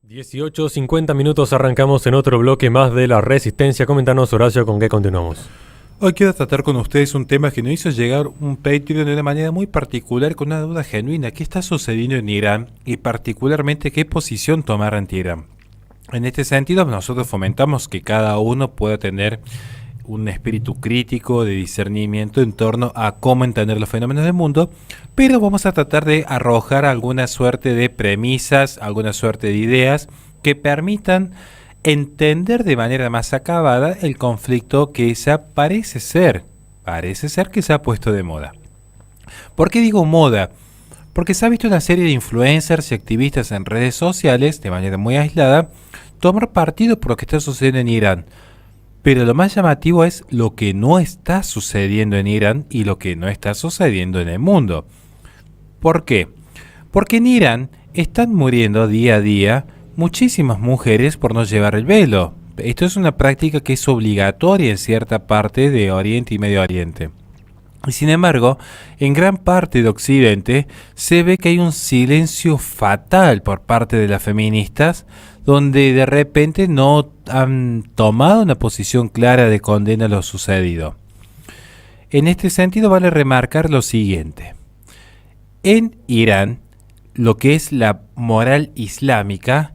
18:50 minutos, arrancamos en otro bloque más de La Resistencia. Coméntanos, Horacio, ¿con qué continuamos? Hoy quiero tratar con ustedes un tema que nos hizo llegar un Patreon de una manera muy particular, con una duda genuina. ¿Qué está sucediendo en Irán? Y particularmente, ¿qué posición tomar ante Irán? En este sentido, nosotros fomentamos que cada uno pueda tener un espíritu crítico de discernimiento en torno a cómo entender los fenómenos del mundo, pero vamos a tratar de arrojar alguna suerte de premisas, alguna suerte de ideas que permitan entender de manera más acabada el conflicto que parece ser que se ha puesto de moda. ¿Por qué digo moda? Porque se ha visto una serie de influencers y activistas en redes sociales, de manera muy aislada, tomar partido por lo que está sucediendo en Irán. Pero lo más llamativo es lo que no está sucediendo en Irán y lo que no está sucediendo en el mundo. ¿Por qué? Porque en Irán están muriendo día a día muchísimas mujeres por no llevar el velo. Esto es una práctica que es obligatoria en cierta parte de Oriente y Medio Oriente. Y sin embargo, en gran parte de Occidente se ve que hay un silencio fatal por parte de las feministas, donde de repente no han tomado una posición clara de condena a lo sucedido. En este sentido vale remarcar lo siguiente. En Irán, lo que es la moral islámica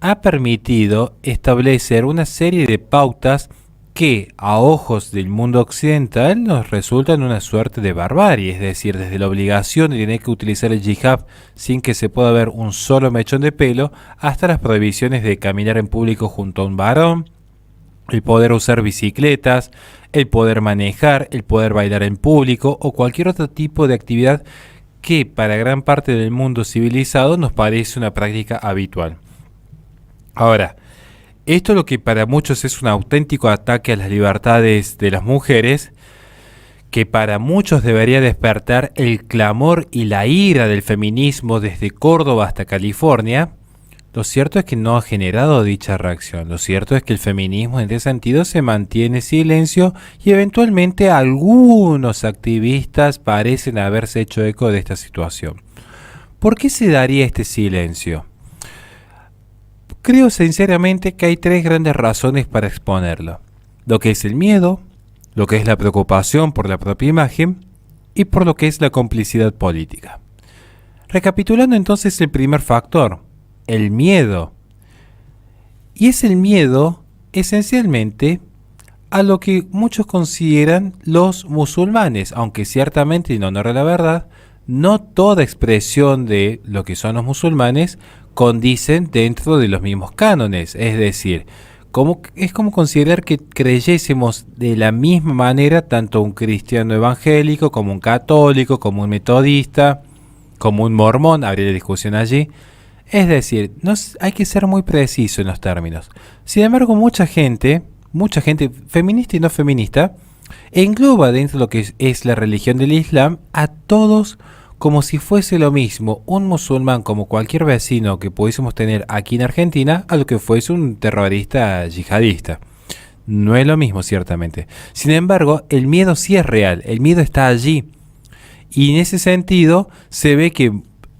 ha permitido establecer una serie de pautas que a ojos del mundo occidental nos resultan una suerte de barbarie, es decir, desde la obligación de tener que utilizar el hijab sin que se pueda ver un solo mechón de pelo, hasta las prohibiciones de caminar en público junto a un varón, el poder usar bicicletas, el poder manejar, el poder bailar en público o cualquier otro tipo de actividad que para gran parte del mundo civilizado nos parece una práctica habitual. Ahora, esto lo que para muchos es un auténtico ataque a las libertades de las mujeres, que para muchos debería despertar el clamor y la ira del feminismo desde Córdoba hasta California, lo cierto es que no ha generado dicha reacción. Lo cierto es que el feminismo en ese sentido se mantiene en silencio y eventualmente algunos activistas parecen haberse hecho eco de esta situación. ¿Por qué se daría este silencio? Creo sinceramente que hay tres grandes razones para exponerlo. Lo que es el miedo, lo que es la preocupación por la propia imagen y por lo que es la complicidad política. Recapitulando entonces el primer factor, el miedo. Y es el miedo esencialmente a lo que muchos consideran los musulmanes, aunque ciertamente, en honor a la verdad, no toda expresión de lo que son los musulmanes condicen dentro de los mismos cánones. Es decir, es como considerar que creyésemos de la misma manera tanto un cristiano evangélico como un católico, como un metodista, como un mormón. Habría discusión allí. Es decir, hay que ser muy preciso en los términos. Sin embargo, mucha gente feminista y no feminista, engloba dentro de lo que es la religión del Islam a todos como si fuese lo mismo un musulmán como cualquier vecino que pudiésemos tener aquí en Argentina a lo que fuese un terrorista yihadista. No es lo mismo, ciertamente. Sin embargo, el miedo sí es real, el miedo está allí. Y en ese sentido se ve que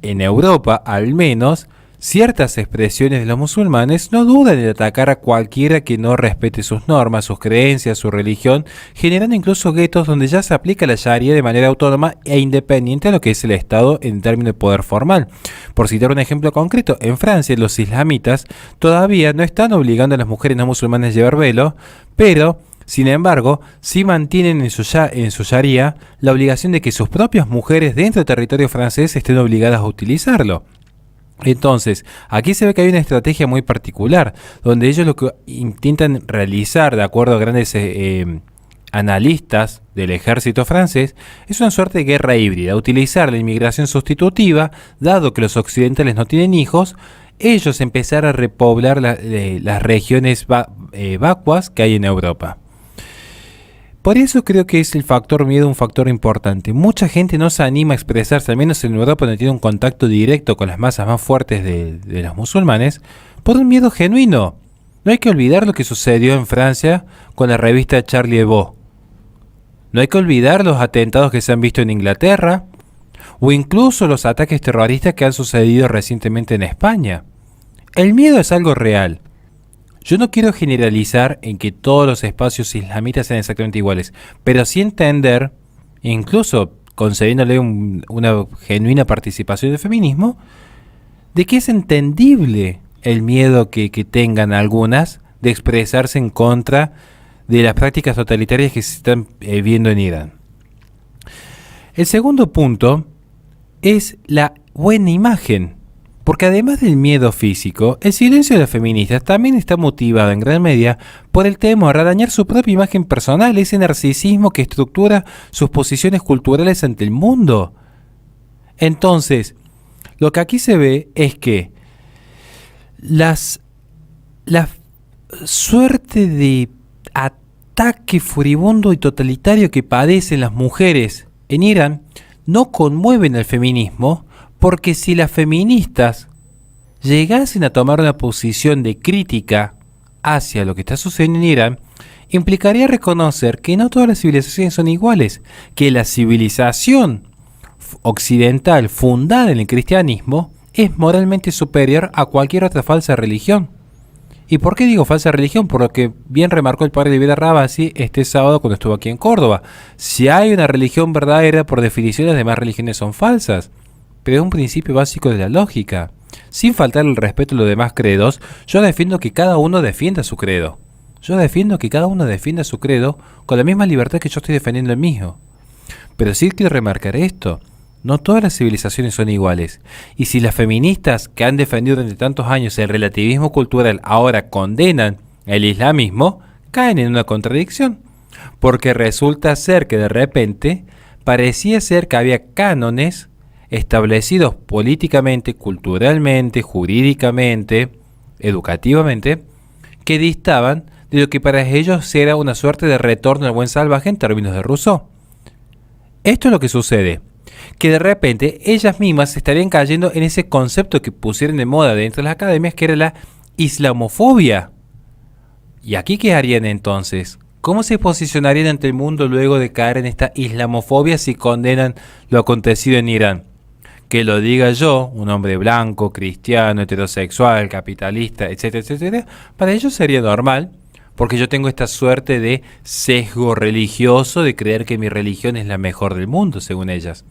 en Europa, al menos, ciertas expresiones de los musulmanes no dudan en atacar a cualquiera que no respete sus normas, sus creencias, su religión, generando incluso guetos donde ya se aplica la Sharia de manera autónoma e independiente a lo que es el Estado en términos de poder formal. Por citar un ejemplo concreto, en Francia los islamitas todavía no están obligando a las mujeres no musulmanas a llevar velo, pero sin embargo, sí mantienen en su Sharia la obligación de que sus propias mujeres dentro del territorio francés estén obligadas a utilizarlo. Entonces, aquí se ve que hay una estrategia muy particular, donde ellos lo que intentan realizar, de acuerdo a grandes analistas del ejército francés, es una suerte de guerra híbrida, utilizar la inmigración sustitutiva, dado que los occidentales no tienen hijos, ellos empezar a repoblar las regiones vacuas que hay en Europa. Por eso creo que es el factor miedo un factor importante. Mucha gente no se anima a expresarse, al menos en Europa donde tiene un contacto directo con las masas más fuertes de los musulmanes, por un miedo genuino. No hay que olvidar lo que sucedió en Francia con la revista Charlie Hebdo. No hay que olvidar los atentados que se han visto en Inglaterra, o incluso los ataques terroristas que han sucedido recientemente en España. El miedo es algo real. Yo no quiero generalizar en que todos los espacios islamitas sean exactamente iguales, pero sí entender, incluso concediéndole una genuina participación del feminismo, de que es entendible el miedo que tengan algunas de expresarse en contra de las prácticas totalitarias que se están viendo en Irán. El segundo punto es la buena imagen, porque además del miedo físico, el silencio de las feministas también está motivado en gran medida por el temor a dañar su propia imagen personal, ese narcisismo que estructura sus posiciones culturales ante el mundo. Entonces, lo que aquí se ve es que la suerte de ataque furibundo y totalitario que padecen las mujeres en Irán no conmueven al feminismo, porque si las feministas llegasen a tomar una posición de crítica hacia lo que está sucediendo en Irán, implicaría reconocer que no todas las civilizaciones son iguales, que la civilización occidental fundada en el cristianismo es moralmente superior a cualquier otra falsa religión. ¿Y por qué digo falsa religión? Por lo que bien remarcó el padre David Rabasi este sábado cuando estuvo aquí en Córdoba. Si hay una religión verdadera, por definición las demás religiones son falsas. Pero es un principio básico de la lógica. Sin faltar el respeto a los demás credos, yo defiendo que cada uno defienda su credo. Yo defiendo que cada uno defienda su credo con la misma libertad que yo estoy defendiendo el mío. Pero sí quiero remarcar esto. No todas las civilizaciones son iguales. Y si las feministas que han defendido durante tantos años el relativismo cultural ahora condenan el islamismo, caen en una contradicción. Porque resulta ser que de repente parecía ser que había cánones establecidos políticamente, culturalmente, jurídicamente, educativamente, que distaban de lo que para ellos era una suerte de retorno al buen salvaje en términos de Rousseau. Esto es lo que sucede, que de repente ellas mismas estarían cayendo en ese concepto que pusieron de moda dentro de las academias, que era la islamofobia. ¿Y aquí qué harían entonces? ¿Cómo se posicionarían ante el mundo luego de caer en esta islamofobia si condenan lo acontecido en Irán? Que lo diga yo, un hombre blanco, cristiano, heterosexual, capitalista, etcétera, etcétera, para ellos sería normal, porque yo tengo esta suerte de sesgo religioso de creer que mi religión es la mejor del mundo, según ellas.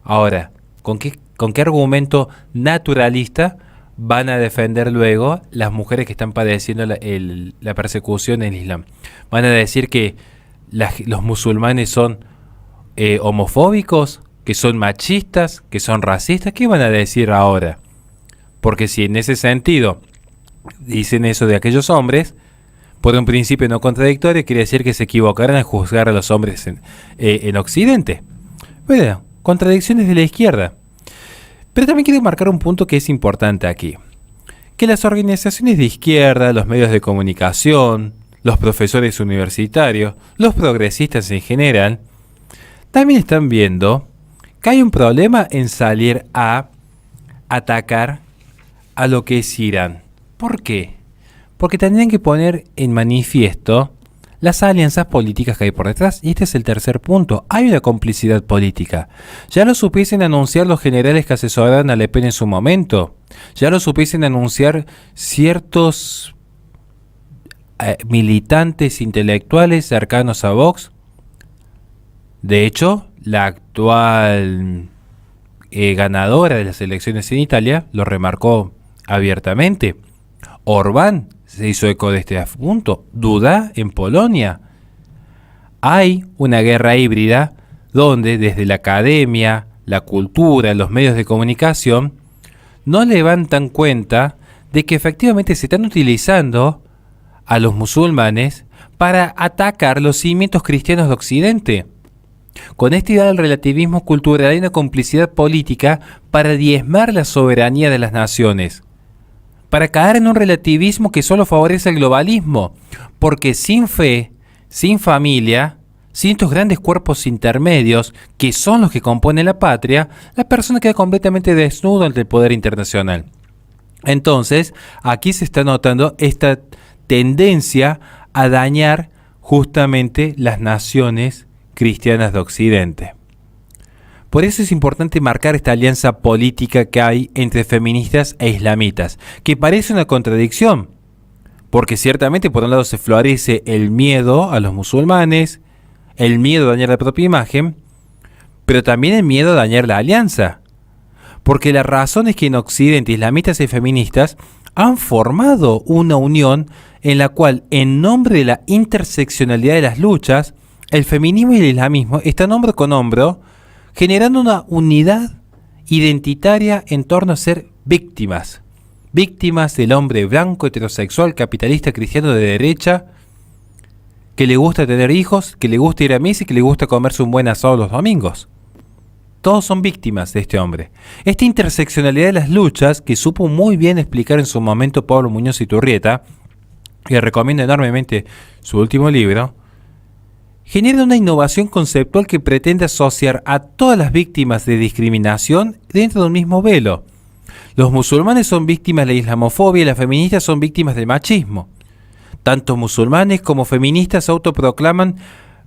Ahora, ¿con qué argumento naturalista van a defender luego las mujeres que están padeciendo la persecución en el Islam? ¿Van a decir que los musulmanes son homofóbicos, que son machistas, que son racistas? ¿Qué van a decir ahora? Porque si en ese sentido dicen eso de aquellos hombres, por un principio no contradictorio, quiere decir que se equivocaron al juzgar a los hombres en Occidente. Bueno, contradicciones de la izquierda. Pero también quiero marcar un punto que es importante aquí. Que las organizaciones de izquierda, los medios de comunicación, los profesores universitarios, los progresistas en general, también están viendo que hay un problema en salir a atacar a lo que es Irán. ¿Por qué? Porque tendrían que poner en manifiesto las alianzas políticas que hay por detrás. Y este es el tercer punto. Hay una complicidad política. Ya lo supiesen anunciar los generales que asesoraron a Le Pen en su momento. Ya lo supiesen anunciar ciertos militantes intelectuales cercanos a Vox. De hecho, la actual ganadora de las elecciones en Italia lo remarcó abiertamente. Orbán se hizo eco de este punto. Duda en Polonia. Hay una guerra híbrida donde desde la academia, la cultura, los medios de comunicación no levantan cuenta de que efectivamente se están utilizando a los musulmanes para atacar los cimientos cristianos de Occidente. Con esta idea del relativismo cultural hay una complicidad política para diezmar la soberanía de las naciones, para caer en un relativismo que solo favorece el globalismo, porque sin fe, sin familia, sin estos grandes cuerpos intermedios que son los que componen la patria, la persona queda completamente desnuda ante el poder internacional. Entonces, aquí se está notando esta tendencia a dañar justamente las naciones cristianas de Occidente. Por eso es importante marcar esta alianza política que hay entre feministas e islamitas, que parece una contradicción, porque ciertamente por un lado se florece el miedo a los musulmanes, el miedo a dañar la propia imagen, pero también el miedo a dañar la alianza. Porque la razón es que en Occidente islamitas y feministas han formado una unión en la cual, en nombre de la interseccionalidad de las luchas, el feminismo y el islamismo están hombro con hombro, generando una unidad identitaria en torno a ser víctimas. Víctimas del hombre blanco, heterosexual, capitalista, cristiano de derecha, que le gusta tener hijos, que le gusta ir a misa y que le gusta comerse un buen asado los domingos. Todos son víctimas de este hombre. Esta interseccionalidad de las luchas, que supo muy bien explicar en su momento Pablo Muñoz Iturrieta, que recomiendo enormemente su último libro, genera una innovación conceptual que pretende asociar a todas las víctimas de discriminación dentro de un mismo velo. Los musulmanes son víctimas de la islamofobia y las feministas son víctimas del machismo. Tanto musulmanes como feministas se autoproclaman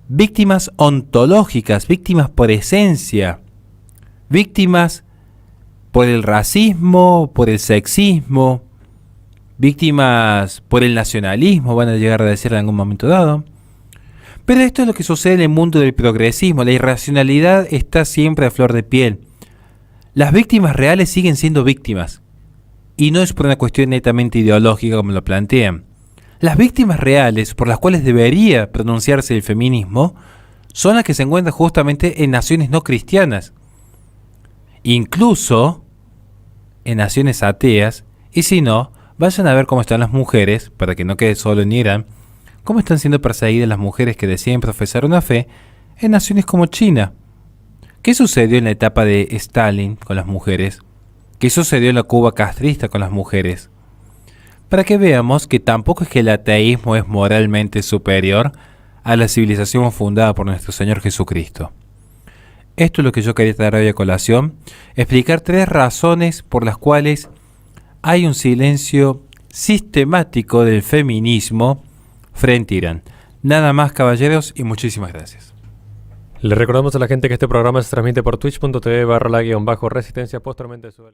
víctimas ontológicas, víctimas por esencia, víctimas por el racismo, por el sexismo, víctimas por el nacionalismo, van a llegar a decir en algún momento dado. Pero esto es lo que sucede en el mundo del progresismo. La irracionalidad está siempre a flor de piel. Las víctimas reales siguen siendo víctimas. Y no es por una cuestión netamente ideológica como lo plantean. Las víctimas reales por las cuales debería pronunciarse el feminismo son las que se encuentran justamente en naciones no cristianas. Incluso en naciones ateas. Y si no, vayan a ver cómo están las mujeres, para que no quede solo en Irán, cómo están siendo perseguidas las mujeres que deciden profesar una fe en naciones como China. ¿Qué sucedió en la etapa de Stalin con las mujeres? ¿Qué sucedió en la Cuba castrista con las mujeres? Para que veamos que tampoco es que el ateísmo es moralmente superior a la civilización fundada por nuestro Señor Jesucristo. Esto es lo que yo quería traer hoy a colación, explicar 3 razones por las cuales hay un silencio sistemático del feminismo frente a Irán. Nada más, caballeros, y muchísimas gracias. Le recordamos a la gente que este programa se transmite por twitch.tv/la-resistencia, posteriormente sube